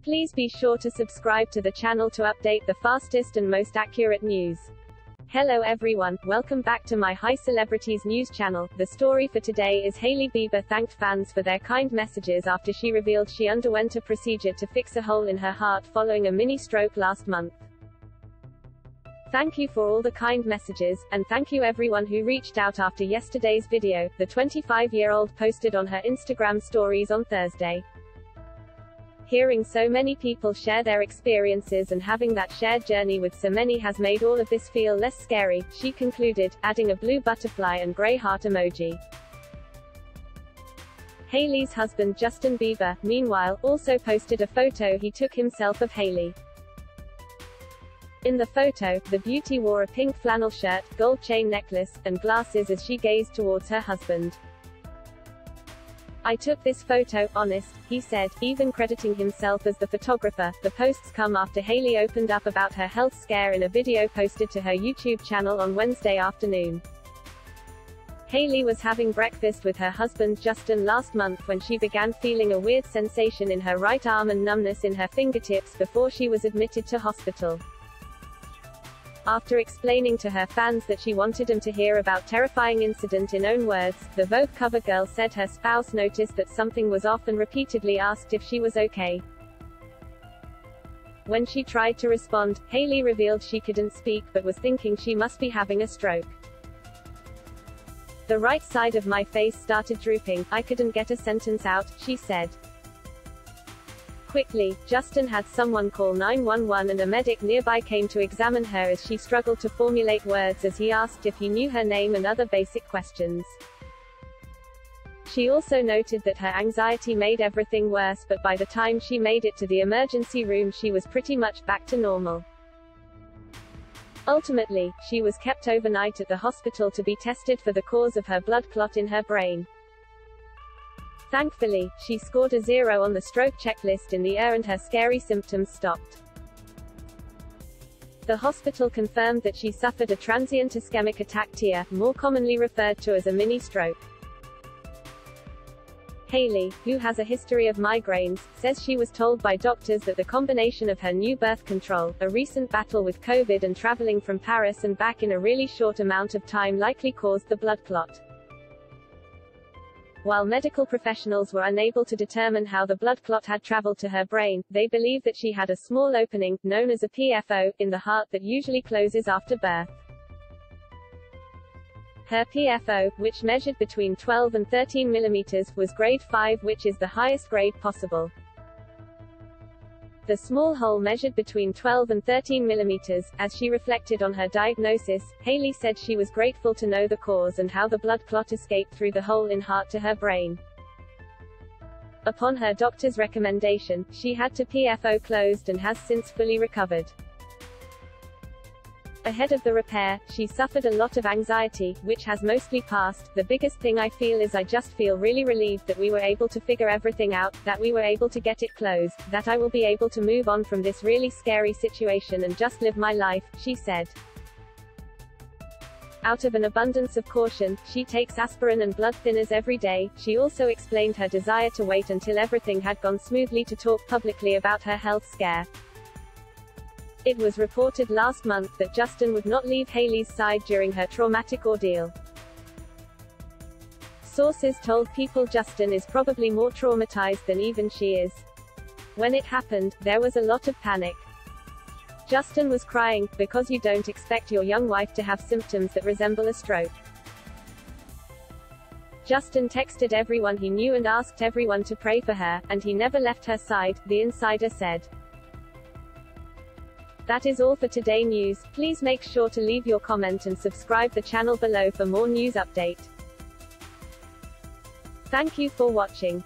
Please be sure to subscribe to the channel to update the fastest and most accurate news. Hello everyone, welcome back to my High Celebrities News channel. The story for today is Hailey Bieber thanked fans for their kind messages after she revealed she underwent a procedure to fix a hole in her heart following a mini stroke last month. Thank you for all the kind messages, and thank you everyone who reached out after yesterday's video, the 25-year-old posted on her Instagram stories on Thursday. Hearing so many people share their experiences and having that shared journey with so many has made all of this feel less scary, she concluded, adding a blue butterfly and grey heart emoji. Hailey's husband Justin Bieber, meanwhile, also posted a photo he took himself of Hailey. In the photo, the beauty wore a pink flannel shirt, gold chain necklace, and glasses as she gazed towards her husband. "I took this photo, honest," he said, even crediting himself as the photographer. The posts come after Hailey opened up about her health scare in a video posted to her YouTube channel on Wednesday afternoon. Hailey was having breakfast with her husband Justin last month when she began feeling a weird sensation in her right arm and numbness in her fingertips before she was admitted to hospital. After explaining to her fans that she wanted them to hear about terrifying incident in own words, the Vogue cover girl said her spouse noticed that something was off and repeatedly asked if she was okay. When she tried to respond, Hailey revealed she couldn't speak but was thinking she must be having a stroke. "The right side of my face started drooping, I couldn't get a sentence out," she said. Quickly, Justin had someone call 911 and a medic nearby came to examine her as she struggled to formulate words as he asked if he knew her name and other basic questions. She also noted that her anxiety made everything worse, but by the time she made it to the emergency room she was pretty much back to normal. Ultimately, she was kept overnight at the hospital to be tested for the cause of her blood clot in her brain. Thankfully, she scored a 0 on the stroke checklist in the ER and her scary symptoms stopped. The hospital confirmed that she suffered a transient ischemic attack TIA, more commonly referred to as a mini stroke. Hailey, who has a history of migraines, says she was told by doctors that the combination of her new birth control, a recent battle with COVID and traveling from Paris and back in a really short amount of time likely caused the blood clot. While medical professionals were unable to determine how the blood clot had traveled to her brain, they believe that she had a small opening, known as a PFO, in the heart that usually closes after birth. Her PFO, which measured between 12 and 13 mm, was grade 5, which is the highest grade possible. The small hole measured between 12 and 13 mm. As she reflected on her diagnosis, Hailey said she was grateful to know the cause and how the blood clot escaped through the hole in heart to her brain. Upon her doctor's recommendation, she had to PFO closed and has since fully recovered. Ahead of the repair, she suffered a lot of anxiety, which has mostly passed. "The biggest thing I feel is I just feel really relieved that we were able to figure everything out, that we were able to get it closed, that I will be able to move on from this really scary situation and just live my life," she said. Out of an abundance of caution, she takes aspirin and blood thinners every day. She also explained her desire to wait until everything had gone smoothly to talk publicly about her health scare. It was reported last month that Justin would not leave Hailey's side during her traumatic ordeal. Sources told People Justin is probably more traumatized than even she is. "When it happened, there was a lot of panic. Justin was crying, because you don't expect your young wife to have symptoms that resemble a stroke. Justin texted everyone he knew and asked everyone to pray for her, and he never left her side," the insider said. That is all for today news. Please make sure to leave your comment and subscribe the channel below for more news update. Thank you for watching.